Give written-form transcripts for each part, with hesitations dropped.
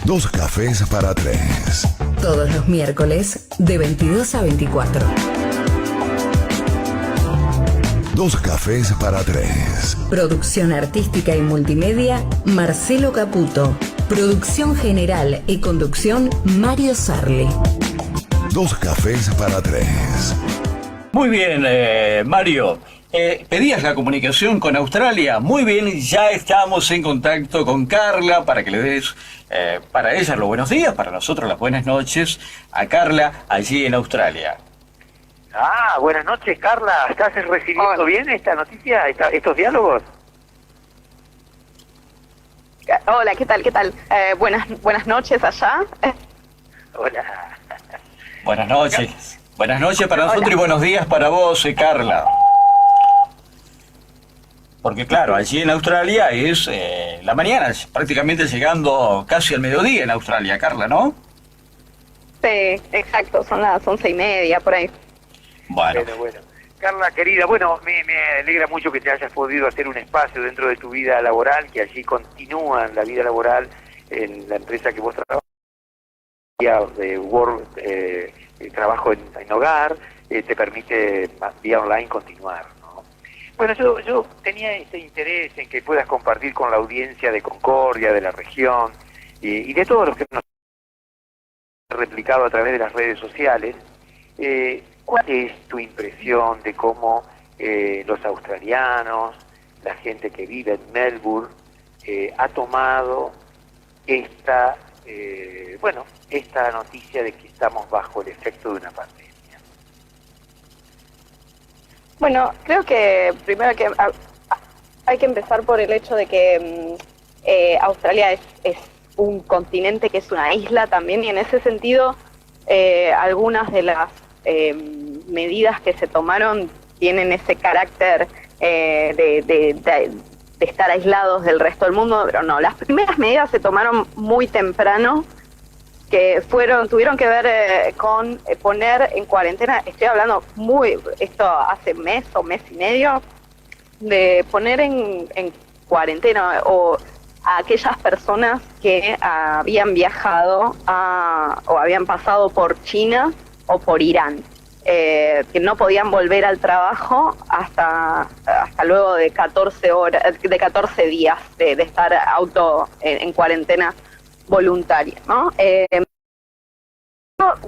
Dos cafés para tres. Todos los miércoles de 22 a 24. Dos cafés para tres. Producción artística y multimedia, Marcelo Caputo. Producción general y conducción, Mario Sarli. Dos cafés para tres. Muy bien, Mario. Pedías la comunicación con Australia. Muy bien, ya estamos en contacto con Carla para que le des para ella los buenos días, para nosotros las buenas noches a Carla allí en Australia. Buenas noches, Carla. ¿Estás recibiendo bien esta noticia, estos diálogos? Hola, ¿qué tal? Buenas noches allá. Hola. Buenas noches. Buenas noches para nosotros. Hola. Y buenos días para vos, Carla. Porque claro, allí en Australia es la mañana, prácticamente llegando casi al mediodía en Australia, Carla, ¿no? Sí, exacto, son las 11:30, por ahí. Bueno. Bueno. Carla, querida, me alegra mucho que te hayas podido hacer un espacio dentro de tu vida laboral, que allí continúa la vida laboral en la empresa que vos trabajas, de trabajo en hogar, te permite vía online continuar, ¿no? Bueno, yo tenía este interés en que puedas compartir con la audiencia de Concordia, de la región, y de todos los que nos han replicado a través de las redes sociales. ¿Cuál es tu impresión de cómo los australianos, la gente que vive en Melbourne, ha tomado esta noticia de que estamos bajo el efecto de una pandemia? Bueno, creo que primero hay que empezar por el hecho de que Australia es un continente que es una isla también, y en ese sentido algunas de las medidas que se tomaron tienen ese carácter de estar aislados del resto del mundo, pero no, las primeras medidas se tomaron muy temprano, que tuvieron que ver con poner en cuarentena, estoy hablando esto hace mes o mes y medio, de poner en cuarentena o a aquellas personas que habían viajado o habían pasado por China o por Irán, que no podían volver al trabajo hasta luego de 14 días de estar en cuarentena voluntaria, ¿no?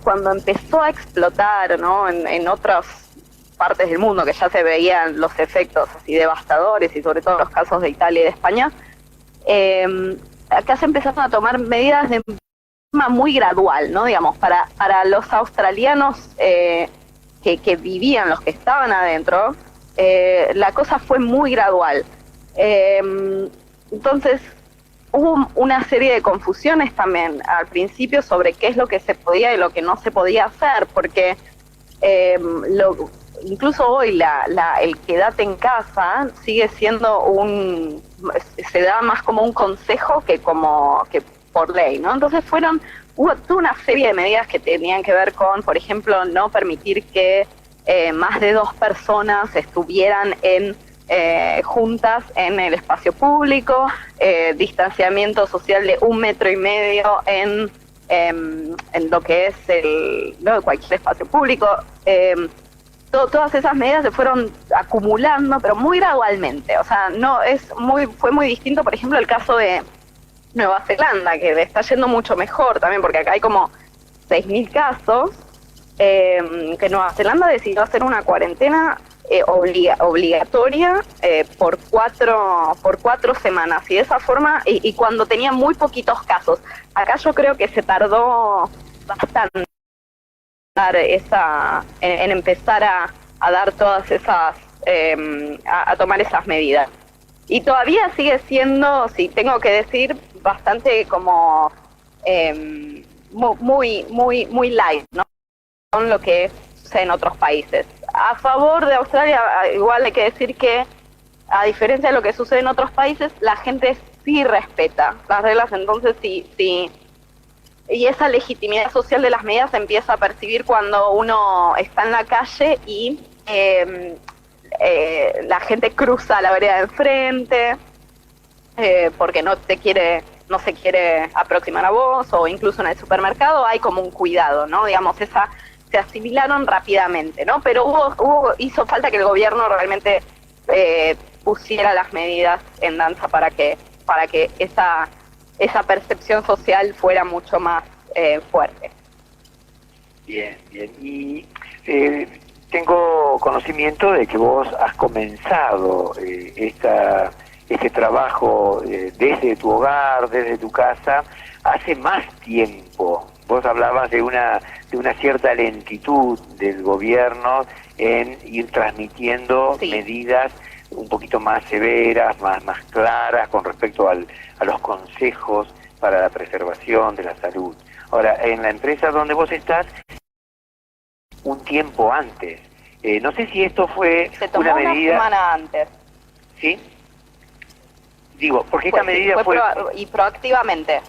Cuando empezó a explotar, ¿no?, en otras partes del mundo, que ya se veían los efectos así devastadores, y sobre todo los casos de Italia y de España, acá se empezaron a tomar medidas de forma muy gradual, ¿no? Digamos, para los australianos que vivían, los que estaban adentro, la cosa fue muy gradual. Entonces, hubo una serie de confusiones también al principio sobre qué es lo que se podía y lo que no se podía hacer, porque incluso hoy el quédate en casa sigue siendo se da más como un consejo que por ley, ¿no? Entonces hubo toda una serie de medidas que tenían que ver con, por ejemplo, no permitir que más de 2 personas estuvieran juntas en el espacio público, distanciamiento social de 1,5 metros en lo que es cualquier espacio público. Todas esas medidas se fueron acumulando, pero muy gradualmente. O sea, fue muy distinto, por ejemplo, el caso de Nueva Zelanda, que le está yendo mucho mejor también, porque acá hay como 6.000 casos, que Nueva Zelanda decidió hacer una cuarentena obligatoria por 4 semanas, y de esa forma, y cuando tenía muy poquitos casos. Acá yo creo que se tardó bastante en empezar a dar todas esas, a tomar esas medidas. Y todavía sigue siendo, si tengo que decir, bastante como muy light, ¿no? Con lo que sucede en otros países. A favor de Australia, igual hay que decir que, a diferencia de lo que sucede en otros países, la gente sí respeta las reglas, entonces sí. Y esa legitimidad social de las medidas se empieza a percibir cuando uno está en la calle y la gente cruza la vereda de enfrente, porque no te quiere no se quiere aproximar a vos, o incluso en el supermercado hay como un cuidado, ¿no? Digamos, se asimilaron rápidamente, ¿no? Pero hizo falta que el gobierno realmente pusiera las medidas en danza para que esa percepción social fuera mucho más fuerte. Bien, bien. Y tengo conocimiento de que vos has comenzado este trabajo desde tu hogar, desde tu casa, hace más tiempo. Vos hablabas de una cierta lentitud del gobierno en ir transmitiendo medidas un poquito más severas, más claras con respecto a los consejos para la preservación de la salud. Ahora, en la empresa donde vos estás, un tiempo antes. No sé si esto fue se tomó una medida... una semana antes. ¿Sí? Digo, porque esta medida fue... Y proactivamente.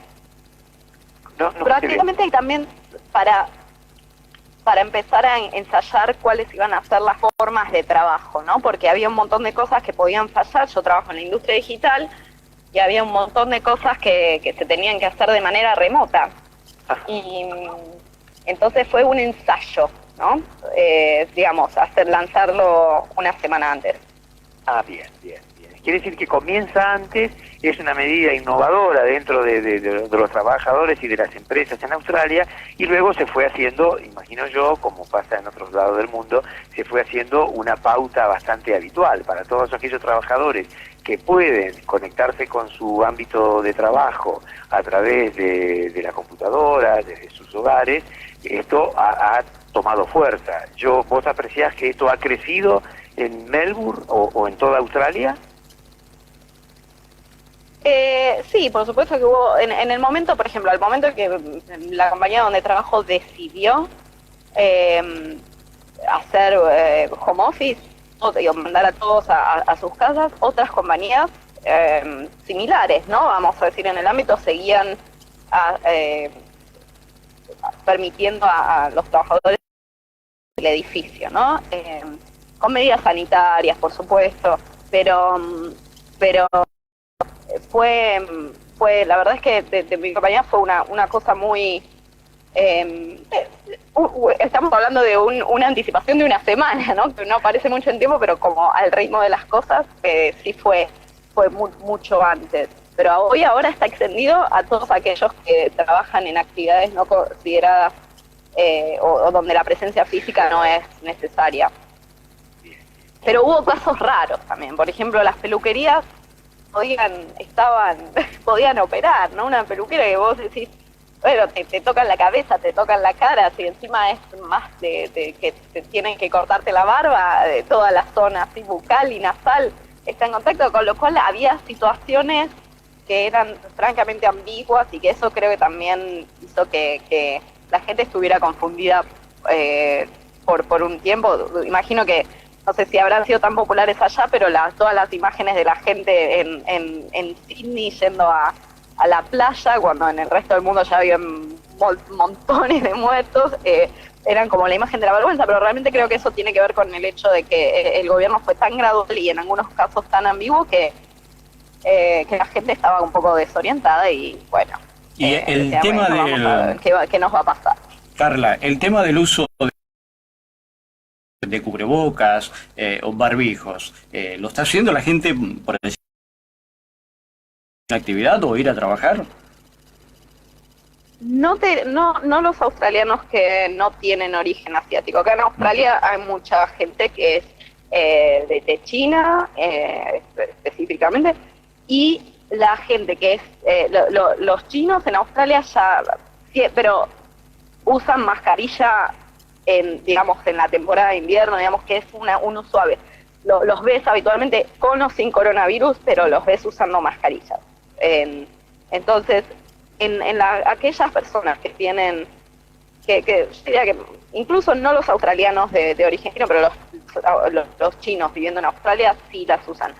No proactivamente y también para empezar a ensayar cuáles iban a ser las formas de trabajo, ¿no? Porque había un montón de cosas que podían fallar. Yo trabajo en la industria digital y había un montón de cosas que se tenían que hacer de manera remota. Y entonces fue un ensayo, ¿no? Digamos, lanzarlo una semana antes. Ah, bien. Quiere decir que comienza antes, es una medida innovadora dentro de los trabajadores y de las empresas en Australia, y luego se fue haciendo, imagino yo, como pasa en otros lados del mundo, se fue haciendo una pauta bastante habitual para todos aquellos trabajadores que pueden conectarse con su ámbito de trabajo a través de la computadora, desde sus hogares. Esto ha tomado fuerza. ¿Vos apreciás que esto ha crecido en Melbourne o en toda Australia? Sí, por supuesto que hubo, en el momento, por ejemplo, al momento que la compañía donde trabajo decidió hacer home office, o mandar a todos a sus casas, otras compañías similares, ¿no? Vamos a decir, en el ámbito seguían permitiendo a los trabajadores del edificio, ¿no? Con medidas sanitarias, por supuesto, pero fue la verdad es que de mi compañía fue una cosa muy estamos hablando de una anticipación de una semana, ¿no? Que no parece mucho en tiempo, pero como al ritmo de las cosas sí fue mucho antes. Pero hoy ahora está extendido a todos aquellos que trabajan en actividades no consideradas o donde la presencia física no es necesaria. Pero hubo casos raros también. Por ejemplo, las peluquerías podían operar, ¿no? Una peluquera que vos decís, bueno, te tocan la cabeza, te tocan la cara, si encima es más de que te tienen que cortarte la barba, de toda la zona así bucal y nasal está en contacto, con lo cual había situaciones que eran francamente ambiguas y que eso creo que también hizo que la gente estuviera confundida por un tiempo. Imagino que no sé si habrán sido tan populares allá, pero todas las imágenes de la gente en Sydney yendo a la playa, cuando en el resto del mundo ya había montones de muertos, eran como la imagen de la vergüenza, pero realmente creo que eso tiene que ver con el hecho de que el gobierno fue tan gradual y en algunos casos tan ambiguo que la gente estaba un poco desorientada y bueno. Y el tema del... ¿Qué nos va a pasar? Carla, el tema del uso de cubrebocas o barbijos, ¿lo está haciendo la gente por decir la actividad o ir a trabajar? No los australianos que no tienen origen asiático. Acá en Australia hay mucha gente que es de China específicamente, y la gente que es los chinos en Australia pero usan mascarilla digamos en la temporada de invierno, digamos que es uno suave. Los ves habitualmente con o sin coronavirus, pero los ves usando mascarillas. Entonces, aquellas personas que tienen, que yo diría que incluso no los australianos de origen chino, pero los chinos viviendo en Australia sí las usan.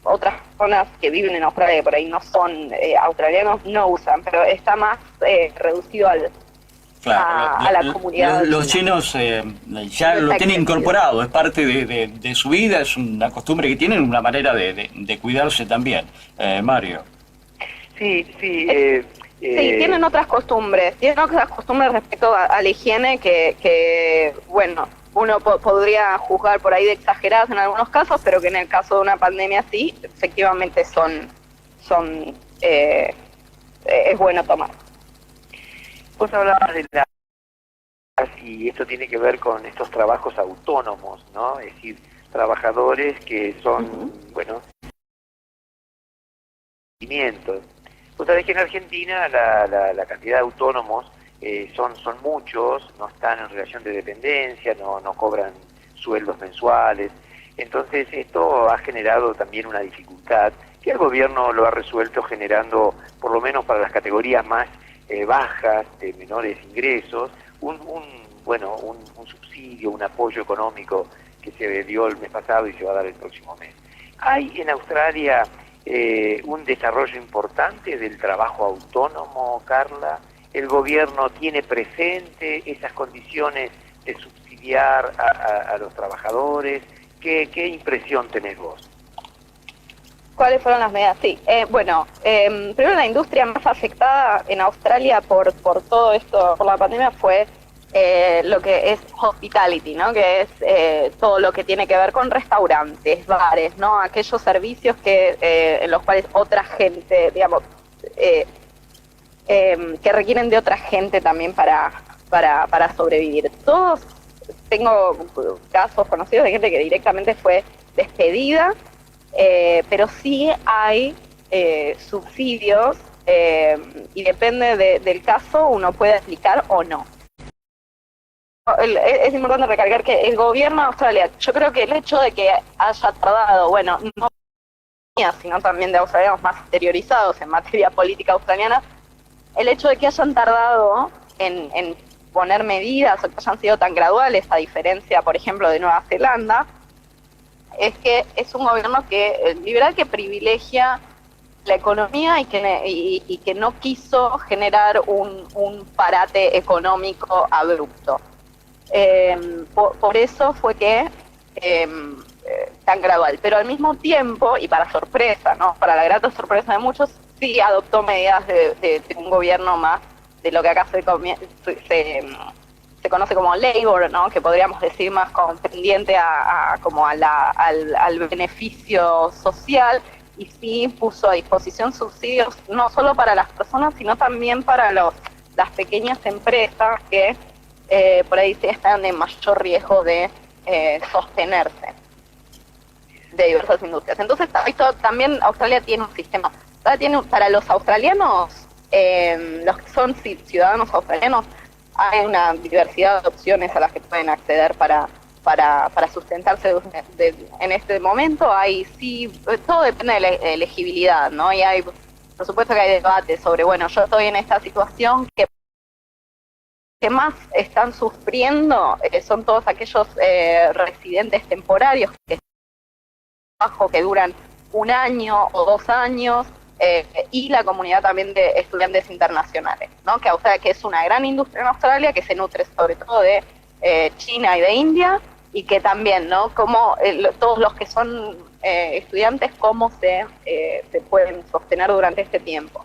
Otras personas que viven en Australia, que por ahí no son australianos, no usan, pero está más reducido a la comunidad. Los chinos ya lo tienen incorporado, es parte de su vida, es una costumbre que tienen, una manera de cuidarse también. Mario. Sí, sí. Sí, tienen otras costumbres respecto a la higiene que bueno, uno podría juzgar por ahí de exageradas en algunos casos, pero que en el caso de una pandemia sí, efectivamente es bueno tomar. Vos hablabas de y esto tiene que ver con estos trabajos autónomos, ¿no? Es decir, trabajadores que son, bueno, cimientos. Vos sabés que en Argentina la cantidad de autónomos son muchos, no están en relación de dependencia, no cobran sueldos mensuales. Entonces esto ha generado también una dificultad que el gobierno lo ha resuelto generando, por lo menos para las categorías más bajas, de menores ingresos, un subsidio, un apoyo económico que se dio el mes pasado y se va a dar el próximo mes. Hay en Australia un desarrollo importante del trabajo autónomo, Carla. El gobierno tiene presente esas condiciones de subsidiar a los trabajadores. ¿Qué impresión tenés vos? ¿Cuáles fueron las medidas? Sí, primero la industria más afectada en Australia por todo esto, por la pandemia, fue lo que es hospitality, ¿no? Que es todo lo que tiene que ver con restaurantes, bares, ¿no? Aquellos servicios en los cuales otra gente, digamos, que requieren de otra gente también para sobrevivir. Tengo casos conocidos de gente que directamente fue despedida, pero sí hay subsidios y depende del caso uno puede aplicar o no. Es importante recalcar que el gobierno de Australia, yo creo que el hecho de que haya tardado, no sino también de australianos más exteriorizados en materia política australiana, el hecho de que hayan tardado en poner medidas o que hayan sido tan graduales, a diferencia, por ejemplo, de Nueva Zelanda, es que es un gobierno liberal que privilegia la economía y que no quiso generar un parate económico abrupto. Por eso fue que tan gradual, pero al mismo tiempo, y para sorpresa, ¿no? Para la grata sorpresa de muchos, sí adoptó medidas de un gobierno más de lo que acá se conoce como labor, ¿no? Que podríamos decir más como pendiente al beneficio social, y sí puso a disposición subsidios no solo para las personas, sino también para las pequeñas empresas que por ahí sí están en mayor riesgo de sostenerse de diversas industrias. Entonces, también Australia tiene un sistema. Para los australianos, los que son ciudadanos australianos, hay una diversidad de opciones a las que pueden acceder para sustentarse en este momento. Todo depende de la elegibilidad, ¿no? Y por supuesto que hay debate sobre, yo estoy en esta situación, que más están sufriendo son todos aquellos residentes temporarios que duran 1 año o 2 años, y la comunidad también de estudiantes internacionales, ¿no? Que es una gran industria en Australia, que se nutre sobre todo de China y de India, y que también, ¿no? Como todos los que son estudiantes, cómo se pueden sostener durante este tiempo.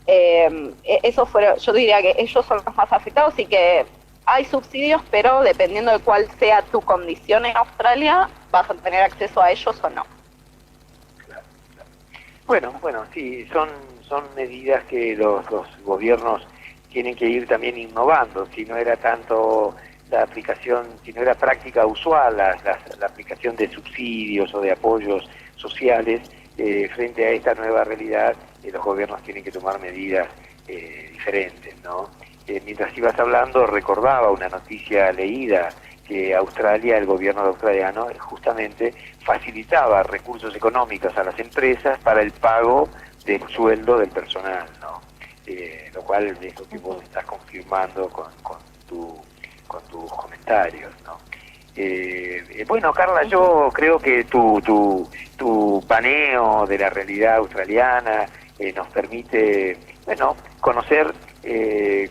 Yo diría que ellos son los más afectados, y que hay subsidios, pero dependiendo de cuál sea tu condición en Australia, vas a tener acceso a ellos o no. Bueno, sí, son medidas que los gobiernos tienen que ir también innovando. Si no era tanto la aplicación, si no era práctica usual la aplicación de subsidios o de apoyos sociales, frente a esta nueva realidad, los gobiernos tienen que tomar medidas diferentes, ¿no? Mientras ibas hablando, recordaba una noticia leída que el gobierno australiano justamente facilitaba recursos económicos a las empresas para el pago del sueldo del personal, ¿no? Lo cual es lo que vos estás confirmando con tus comentarios, ¿no? Carla, yo creo que tu paneo de la realidad australiana nos permite, conocer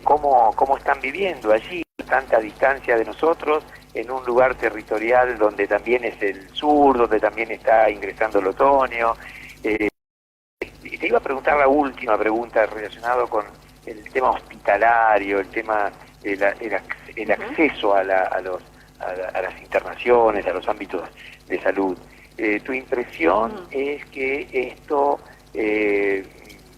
cómo están viviendo allí, tanta distancia de nosotros, en un lugar territorial donde también es el sur, donde también está ingresando el otoño. Y te iba a preguntar la última pregunta relacionada con el tema hospitalario, el tema el acceso a las internaciones, a los ámbitos de salud. ¿Tu impresión es que esto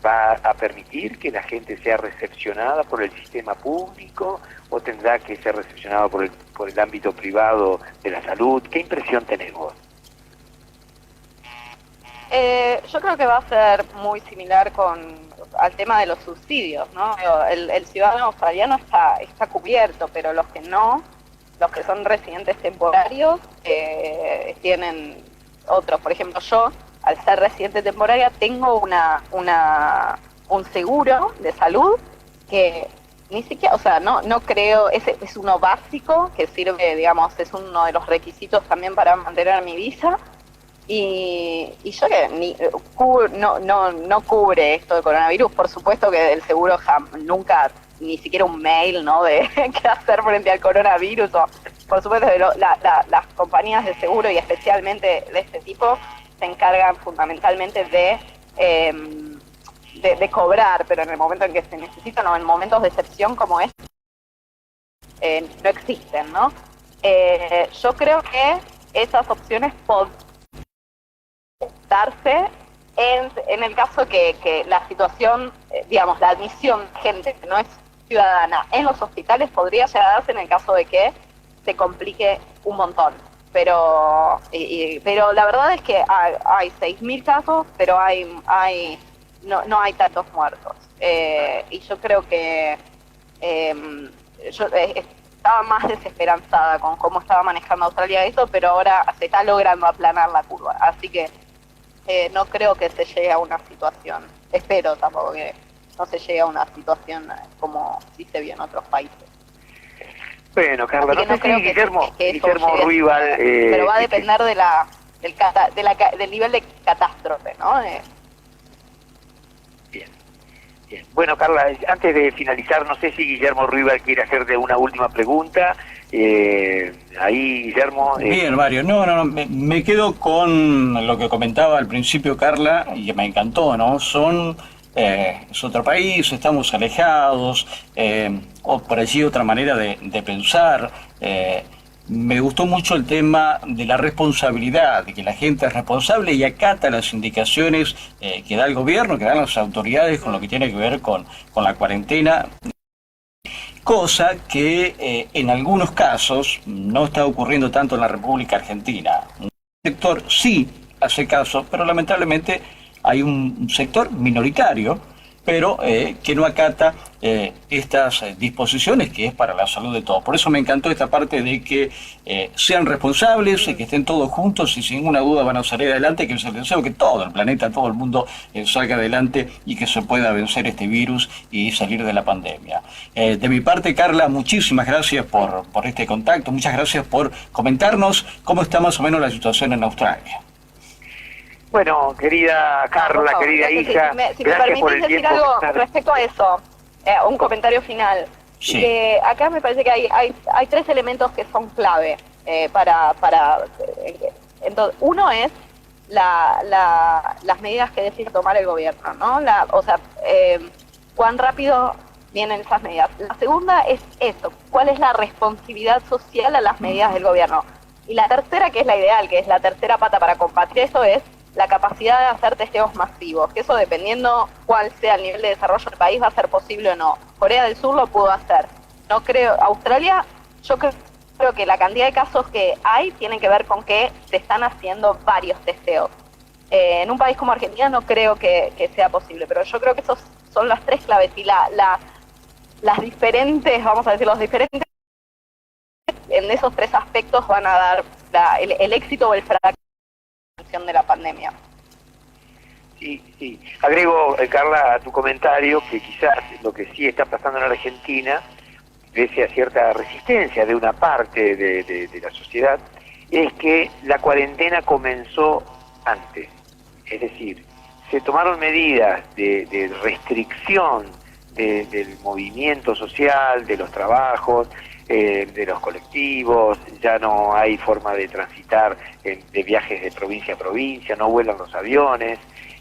va a permitir que la gente sea recepcionada por el sistema público o tendrá que ser recepcionada por el ámbito privado de la salud? ¿Qué impresión tenés vos? Yo creo que va a ser muy similar al tema de los subsidios, ¿no? El ciudadano australiano está cubierto, pero los que son residentes temporarios, tienen otros. Por ejemplo, yo, al ser residente temporaria, tengo un seguro de salud que ni siquiera, o sea, no creo, es uno básico que sirve, digamos, es uno de los requisitos también para mantener mi visa. Y yo que no cubre esto de coronavirus. Por supuesto que el seguro nunca, ni siquiera un mail, ¿no?, de qué hacer frente al coronavirus. Por supuesto que las compañías de seguro, y especialmente de este tipo, se encargan fundamentalmente de cobrar, pero en el momento en que se necesitan o en momentos de excepción como este, no existen, ¿no? Yo creo que esas opciones darse en el caso que la situación, digamos, la admisión de gente que no es ciudadana en los hospitales podría llegar a darse en el caso de que se complique un montón. Pero la verdad es que hay 6.000 casos, pero no hay tantos muertos. Y yo creo que yo estaba más desesperanzada con cómo estaba manejando Australia esto, pero ahora se está logrando aplanar la curva. Así que no creo que se llegue a una situación, espero tampoco que no se llegue a una situación como sí se vio en otros países. Bueno, Carla, no sé si Guillermo Ruibal... pero va a depender del nivel de catástrofe, ¿no? Bien. Bueno, Carla, antes de finalizar, no sé si Guillermo Ruibal quiere hacerte una última pregunta. Ahí, Guillermo... Bien, Mario. No, me quedo con lo que comentaba al principio Carla, y que me encantó, ¿no? Es otro país, estamos alejados, o por allí otra manera de pensar. Me gustó mucho el tema de la responsabilidad, de que la gente es responsable y acata las indicaciones que da el gobierno, que dan las autoridades con lo que tiene que ver con la cuarentena. Cosa que en algunos casos no está ocurriendo tanto en la República Argentina. Un sector sí hace caso, pero lamentablemente hay un sector minoritario, pero que no acata estas disposiciones, que es para la salud de todos. Por eso me encantó esta parte de que sean responsables, que estén todos juntos y sin ninguna duda van a salir adelante, que es el deseo que todo el planeta, todo el mundo salga adelante y que se pueda vencer este virus y salir de la pandemia. De mi parte, Carla, muchísimas gracias por este contacto, muchas gracias por comentarnos cómo está más o menos la situación en Australia. Bueno, querida Carla, querida hija, si me gracias por el permitís decir tiempo. algo respecto a eso, un comentario final. Sí. Acá me parece que hay tres elementos que son clave entonces, uno es las medidas que decide tomar el gobierno, ¿no? Cuán rápido vienen esas medidas. La segunda es eso, cuál es la responsabilidad social a las medidas del gobierno. Y la tercera, que es la ideal, que es la tercera pata para combatir eso, es la capacidad de hacer testeos masivos, que eso, dependiendo cuál sea el nivel de desarrollo del país, va a ser posible o no. Corea del Sur lo pudo hacer. No creo. Australia, yo creo que la cantidad de casos que hay tiene que ver con que se están haciendo varios testeos. En un país como Argentina no creo que sea posible, pero yo creo que esos son las tres claves, y las diferentes, vamos a decir, los diferentes en esos tres aspectos van a dar el éxito o el fracaso de la pandemia. Sí. Agrego, Carla, a tu comentario que quizás lo que sí está pasando en Argentina, pese a cierta resistencia de una parte de la sociedad, es que la cuarentena comenzó antes. Es decir, se tomaron medidas de restricción del movimiento social, de los trabajos, de los colectivos. Ya no hay forma de transitar de viajes de provincia a provincia, no vuelan los aviones,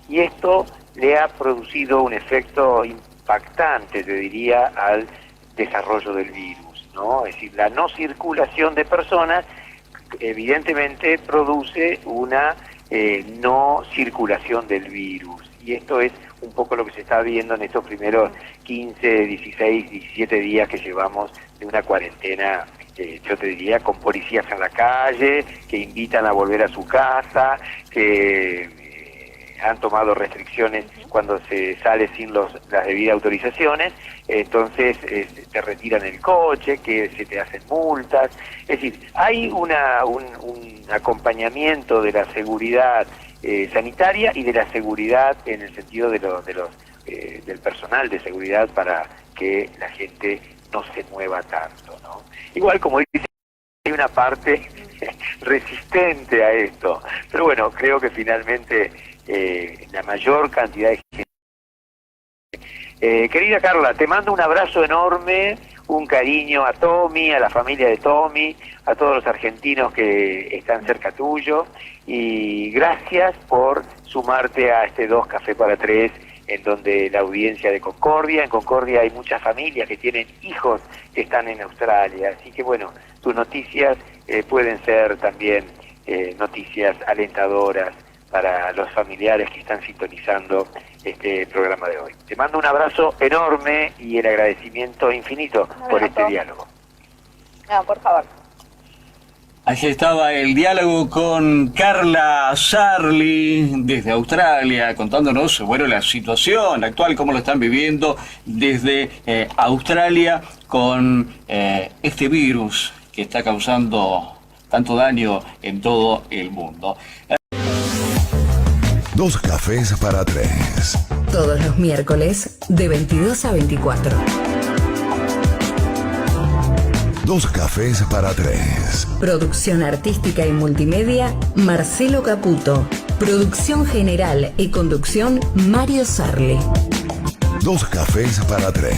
y esto le ha producido un efecto impactante, te diría, al desarrollo del virus, ¿no? Es decir, la no circulación de personas evidentemente produce una no circulación del virus, y esto es un poco lo que se está viendo en estos primeros 15, 16, 17 días que llevamos de una cuarentena, yo te diría, con policías en la calle, que invitan a volver a su casa, que han tomado restricciones cuando se sale sin las debidas autorizaciones, entonces te retiran el coche, que se te hacen multas. Es decir, hay un acompañamiento de la seguridad sanitaria y de la seguridad en el sentido del personal de seguridad para que la gente no se mueva tanto, ¿no? Igual, como dice, hay una parte resistente a esto, pero bueno, creo que finalmente la mayor cantidad de gente. Querida Carla, te mando un abrazo enorme, un cariño a Tommy, a la familia de Tommy, a todos los argentinos que están cerca tuyo, y gracias por sumarte a este 2 Café para 3, en donde la audiencia de Concordia, en Concordia hay muchas familias que tienen hijos que están en Australia, así que bueno, tus noticias pueden ser también noticias alentadoras para los familiares que están sintonizando este programa de hoy. Te mando un abrazo enorme y el agradecimiento infinito por este diálogo. No, por favor. Allí estaba el diálogo con Carla Sarli desde Australia, contándonos, bueno, la situación actual, cómo lo están viviendo desde Australia con este virus que está causando tanto daño en todo el mundo. 2 cafés para 3. Todos los miércoles de 22 a 24. 2 cafés para 3. Producción artística y multimedia, Marcelo Caputo. Producción general y conducción, Mario Sarli. 2 cafés para 3.